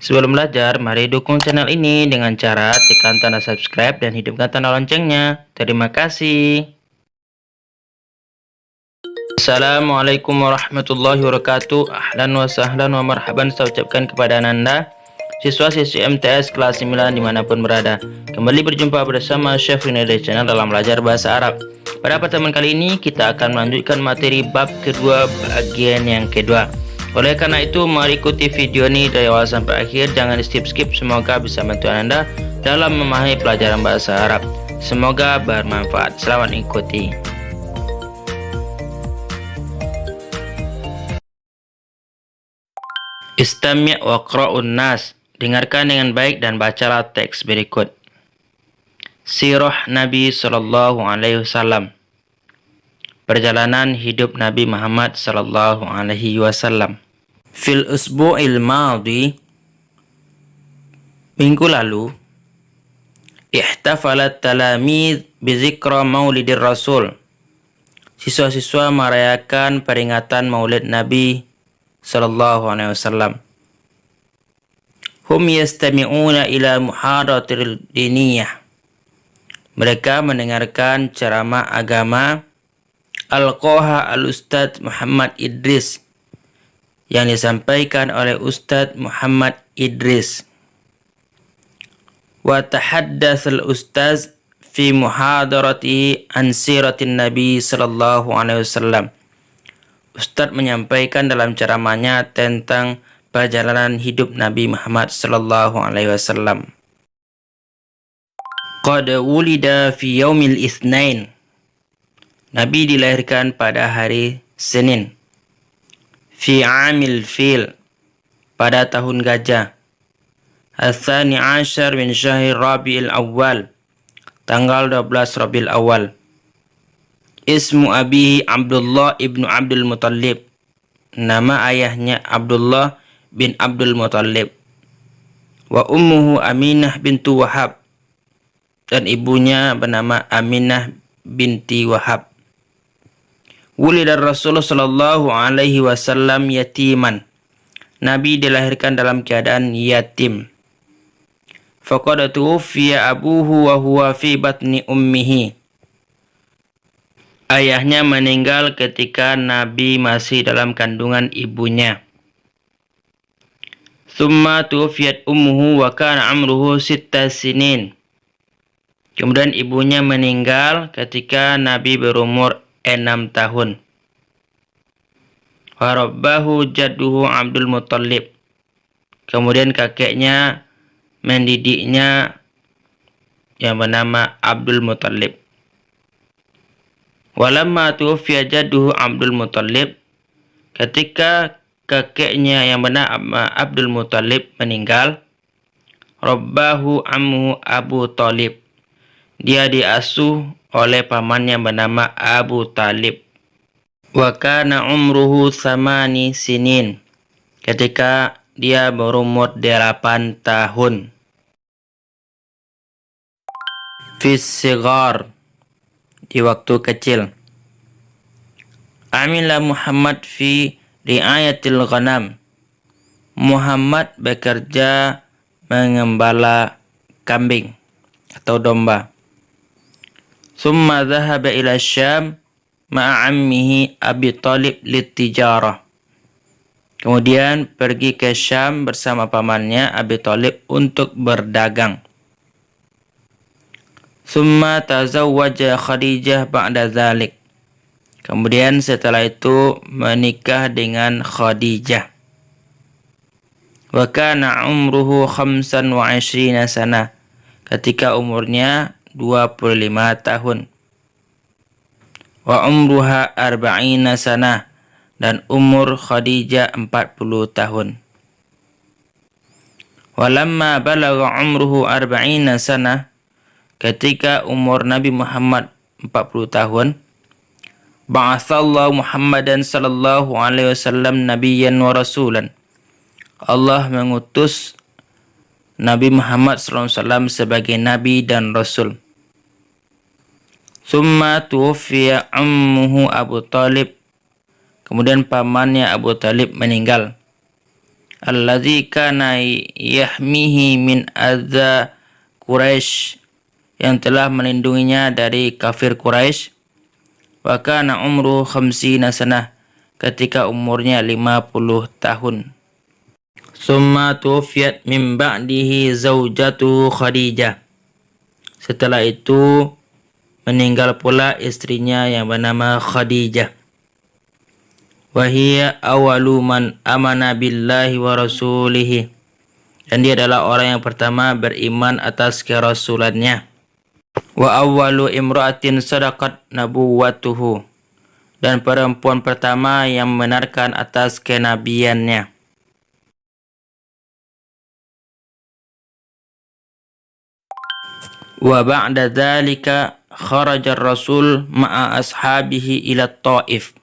Sebelum belajar, mari dukung channel ini dengan cara tekan tanda subscribe dan hidupkan tanda loncengnya. Terima kasih. Assalamualaikum warahmatullahi wabarakatuh. Ahlan wa sahlan wa marhaban saya ucapkan kepada Anda, siswa-siswi MTS kelas 9 dimanapun berada. Kembali berjumpa bersama Chef Rina dari channel dalam belajar bahasa Arab. Pada pertemuan kali ini kita akan melanjutkan materi bab kedua bagian yang kedua. Oleh karena itu, mari ikuti video ini dari awal sampai akhir, jangan di skip-skip. Semoga bisa bantu Anda dalam memahami pelajaran bahasa Arab. Semoga bermanfaat. Selamat ikuti. Istami' wa qra'un nas. Dengarkan dengan baik dan bacalah teks berikut. Sirah Nabi sallallahu alaihi wasallam. Perjalanan hidup Nabi Muhammad sallallahu alaihi wasallam. Fil usbu'il madhi, minggu lalu, ihtafalat talamid bizikra maulidir rasul. Siswa-siswa merayakan peringatan maulid Nabi sallallahu alaihi wasallam. Hum yastami'una ila muhadaratil diniyah. Mereka mendengarkan ceramah agama Al-Qoha Al-Ustadz Muhammad Idris yang disampaikan oleh Ustadz Muhammad Idris. Wa tahaddath al-ustadz fi muhadaratihi an siratin Nabi sallallahu alaihi wasallam. Ustadz menyampaikan dalam ceramahnya tentang perjalanan hidup Nabi Muhammad sallallahu alaihi wasallam. Qad wulida fi yaumil itsnain. Nabi dilahirkan pada hari Senin. Fi amil fil, pada tahun gajah. Al-Thani Ashar min Syahri Rabi'il Awal, tanggal 12 Rabi'il Awal. Ismu abihi Abdullah ibnu Abdul Muttalib. Nama ayahnya Abdullah bin Abdul Muttalib. Wa ummuhu Aminah bintu Wahab. Dan ibunya bernama Aminah binti Wahab. Wulidar Rasulullah sallallahu alaihi wasallam yatiman. Nabi dilahirkan dalam keadaan yatim. Faqad tuwfiya abuhu wa huwa fi batni ummihi. Ayahnya meninggal ketika Nabi masih dalam kandungan ibunya. Thumma tuwfiyat ummuhu wa kana amruhu 6 sinin. Kemudian ibunya meninggal ketika Nabi berumur 6 tahun. Wa rabbahu jadduhu Abdul Muttalib. Kemudian kakeknya mendidiknya yang bernama Abdul Muttalib. Walamma tuwfiya jadduhu Abdul Muttalib, ketika kakeknya yang bernama Abdul Muttalib meninggal, rabbahu ammuhu Abu Talib. Dia diasuh oleh pamannya bernama Abu Talib. Wa kana umruhu 8 sinin. Ketika dia berumur 8 tahun. Fis sigar, di waktu kecil. Amila Muhammad fi riayatil ghanam. Muhammad bekerja mengembala kambing atau domba. Summa dhahaba ila Syam ma'a ammihi Abi Talib litijarah. Kemudian pergi ke Syam bersama pamannya Abi Talib untuk berdagang. Summa tazawwaja Khadijah ba'da dzalik. Kemudian setelah itu menikah dengan Khadijah. Wa kana umruhu 25 sana. Ketika umurnya 25 tahun. Wa umruha 40 sana. Dan umur Khadijah 40 tahun. Walamma balagha umruhu 40 sana. Ketika umur Nabi Muhammad 40 tahun. Ba'athallahu Muhammadan sallallahu alaihi wasallam nabiyyan wa rasulan. Allah mengutus Nabi Muhammad sallallahu alaihi wasallam sebagai nabi dan rasul. Summa tuwfiya ammuhu Abu Talib. Kemudian pamannya Abu Talib meninggal. Alladzi kana yahmihi min adza Quraisy, yang telah melindunginya dari kafir Quraisy. Wa kana umru 50 sanah, ketika umurnya 50 tahun. Summa tuwfiyat min ba'dihi zaujatu Khadijah. Setelah itu meninggal pula istrinya yang bernama Khadijah. Wahia awalu man amana billahi wa rasulihi, dan dia adalah orang yang pertama beriman atas kerasulannya. Wa awalu imra'atin sadaqat nabuwatuhu, dan perempuan pertama yang membenarkan atas kenabiannya. Wa ba'da dzalika kharaja ar-rasul ma'a ashabihi ila Taif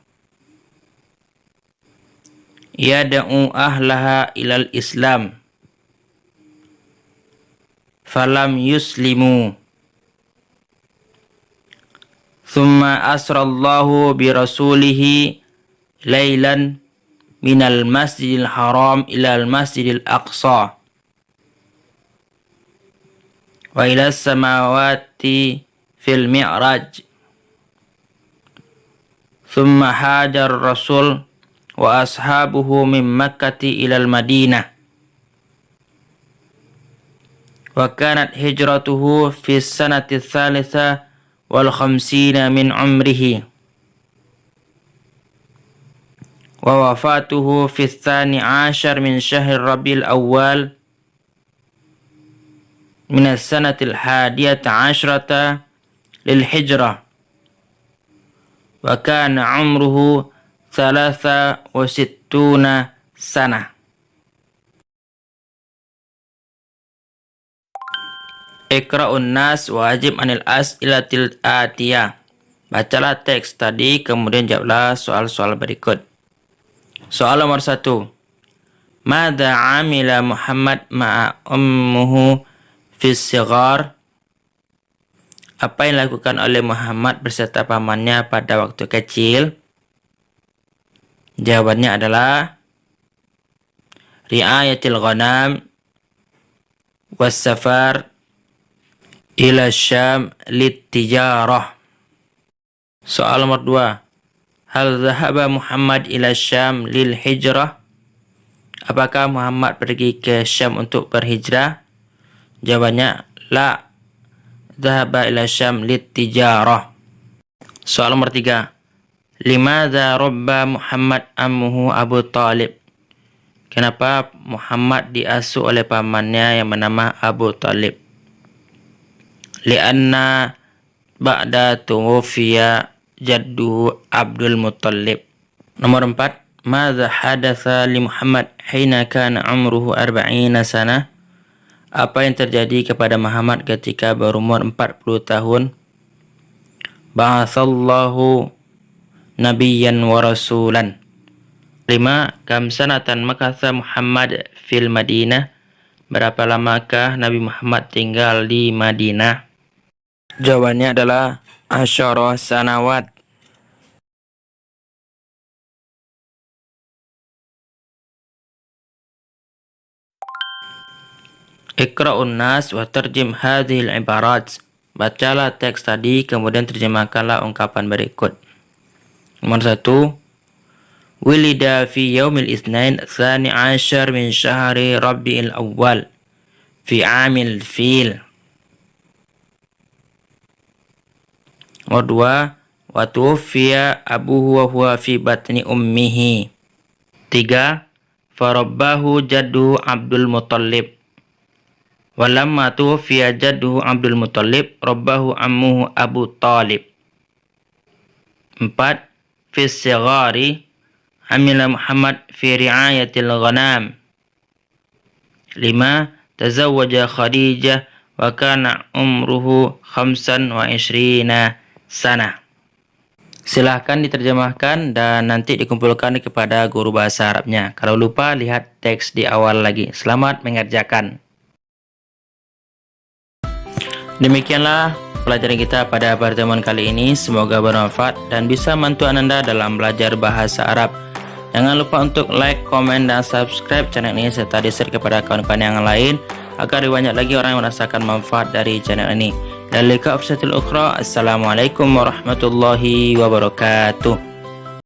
yad'u ahlaha ilal Islam falam yuslimu. Thumma asrallahu bi rasulihi lailan minal masjidil haram ilal masjidil aqsa wa ila samawati fil mi'raj. Thumma hajar rasul wa ashabuhu min Makkati ilal Madinah. Wa kanat hijratuhu fi sanati tsalitsa wal khamsina min umrihi. Wa wafatuhu fi tsani ashar min syahr Rabiul Awwal min as-sanatil hadiyata asyrata lil hijrah. Wa kana umruhu 63 sanah. Iqra'un nas wajib anil as'ilatil atiyah. Bacalah teks tadi, kemudian jawablah soal-soal berikut. Soal nomor 1. Madza amila Muhammad ma'a ummuhu fi sighar? Apa yang dilakukan oleh Muhammad beserta pamannya pada waktu kecil? Jawabannya adalah ri'ayatil ghanam was safar ila Syam lit-tijarah. Soal nomor 2. Hal dhahaba Muhammad ila Syam lil hijrah? Apakah Muhammad pergi ke Syam untuk berhijrah? Jawabannya la, dhahaba ila Syam lit-tijarah. Soal nomor 3. Limadza rabba Muhammad ammuhu Abu Talib? Kenapa Muhammad diasuh oleh pamannya yang bernama Abu Talib? Lianna ba'da tuwfiya jadduhu Abdul Muttalib. Nomor 4. Madza hadatsa li Muhammad hina kana umruhu 40 sanah? Apa yang terjadi kepada Muhammad ketika berumur 40 tahun? Ba'atsallahu nabiyyan wa rasulan. 5. Kam sanatan makatha Muhammad fil Madinah? Berapa lamakah Nabi Muhammad tinggal di Madinah? Jawabannya adalah 10 sanawat. Iqra'un nas wa tarjim hadhil ibarat. Bacalah teks tadi, kemudian terjemahkanlah ungkapan berikut. Nomor 1. Wulida fi yaumil itsnain tsani ashar min syahri Rabiul Awwal fi amil fil. Nomor 2. Wa tuwfiya abuhu wa huwa fi batni ummihi. 3. Farabbahu jaddu Abdul Muttalib. Walamma tuwfiya jaddu Abdul Muttalib rabbahu ammuhu Abu Talib. 4. Fi sighari amila Muhammad fi ri'ayatil ghanam. 5. Tazawwaja Khadijah wa kana umruhu 25 sana. Silahkan diterjemahkan dan nanti dikumpulkan kepada guru bahasa Arabnya. Kalau lupa, lihat teks di awal lagi. Selamat mengerjakan. Demikianlah pelajaran kita pada pertemuan kali ini. Semoga bermanfaat dan bisa membantu Anda dalam belajar bahasa Arab. Jangan lupa untuk like, komen, dan subscribe channel ini serta di-share kepada kawan-kawan yang lain agar banyak lagi orang yang merasakan manfaat dari channel ini. Dan lika afsatil ukhra. Assalamualaikum warahmatullahi wabarakatuh.